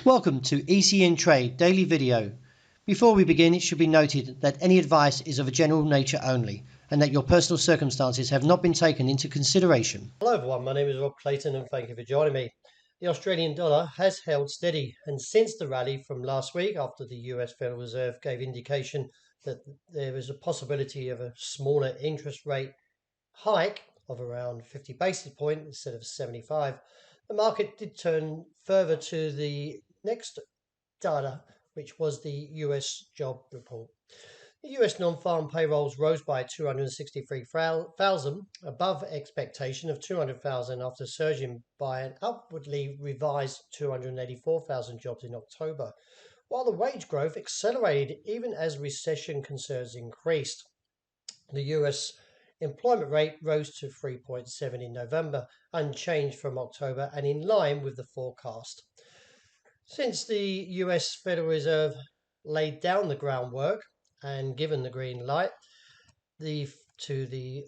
Welcome to ECNTRADE Daily Video. Before we begin, it should be noted that any advice is of a general nature only and that your personal circumstances have not been taken into consideration. Hello everyone, my name is Rob Clayton and thank you for joining me. The Australian dollar has held steady, and since the rally from last week after the US Federal Reserve gave indication that there is a possibility of a smaller interest rate hike of around 50 basis points instead of 75, the market did turn further to the next data, which was the US job report. The US non-farm payrolls rose by 263,000, above expectation of 200,000 after surging by an upwardly revised 284,000 jobs in October, while the wage growth accelerated even as recession concerns increased. The US employment rate rose to 3.7 in November, unchanged from October and in line with the forecast. Since the US Federal Reserve laid down the groundwork and given the green light to the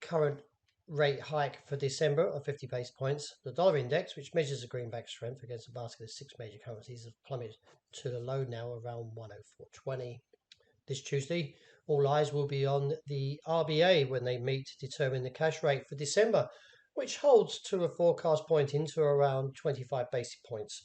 current rate hike for December of 50 basis points, the dollar index, which measures the greenback strength against a basket of 6 major currencies, has plummeted to the low now around 104.20. This Tuesday, all eyes will be on the RBA when they meet to determine the cash rate for December, which holds to a forecast pointing to around 25 basis points.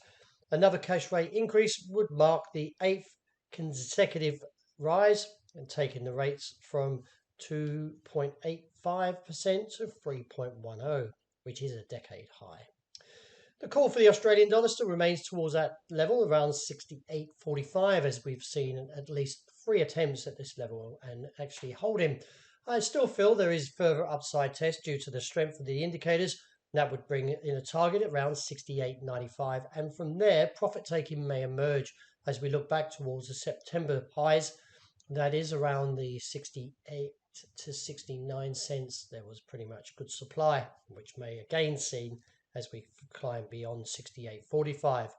Another cash rate increase would mark the 8th consecutive rise and taking the rates from 2.85% to 3.10%, which is a decade high. The call for the Australian dollar still remains towards that level around 68.45, as we've seen at least 3 attempts at this level and actually holding. I still feel there is further upside test due to the strength of the indicators. That would bring in a target at around 68.95, and from there profit taking may emerge as we look back towards the September highs. That is around the 68 to 69 cents. There was pretty much good supply, which may again seen as we climb beyond 68.45.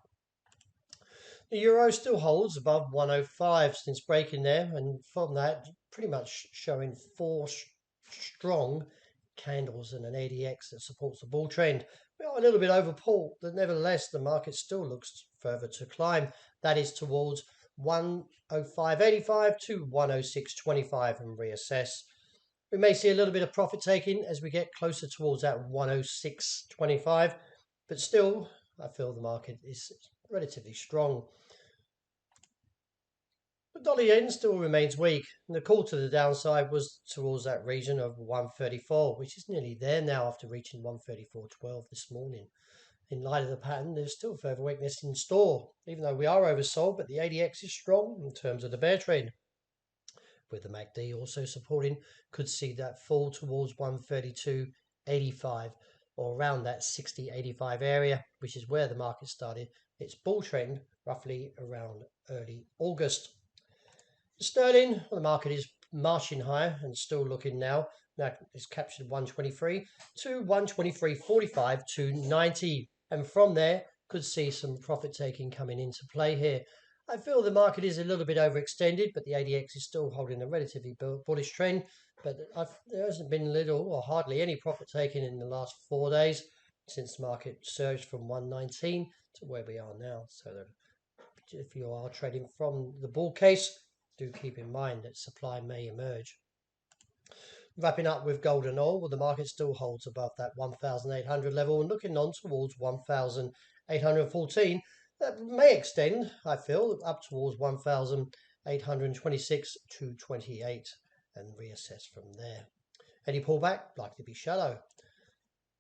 The euro still holds above 105 since breaking there, and from that pretty much showing 4 strong candles and an ADX that supports the bull trend. We are a little bit overbought, but nevertheless the market still looks further to climb. That is towards 105.85 to 106.25 and reassess. We may see a little bit of profit taking as we get closer towards that 106.25, but still I feel the market is relatively strong. The dollar yen still remains weak, and the call to the downside was towards that region of 134, which is nearly there now after reaching 134.12 this morning. In light of the pattern, there's still further weakness in store, even though we are oversold, but the ADX is strong in terms of the bear trend. With the MACD also supporting, could see that fall towards 132.85 or around that 60.85 area, which is where the market started its bull trend roughly around early August. Sterling, well, the market is marching higher and still looking now. Now it's captured 123 to 123.45 to 90, and from there could see some profit taking coming into play here. I feel the market is a little bit overextended, but the ADX is still holding a relatively bullish trend. But there hasn't been little or hardly any profit taken in the last 4 days since the market surged from 119 to where we are now. So that if you are trading from the bull case, do keep in mind that supply may emerge. Wrapping up with gold and oil, well, the market still holds above that 1,800 level and looking on towards 1,814. That may extend, I feel, up towards 1,826 to 28 and reassess from there. Any pullback likely to be shallow.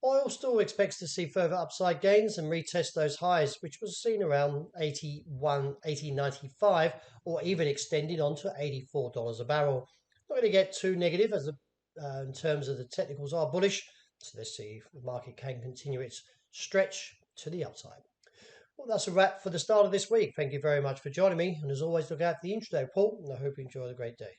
Oil still expects to see further upside gains and retest those highs, which was seen around 80.95 or even extending on to $84 a barrel. Not going to get too negative as in terms of the technicals are bullish, so let's see if the market can continue its stretch to the upside. Well, that's a wrap for the start of this week. Thank you very much for joining me, and as always, look out for the intraday report, and I hope you enjoy the great day.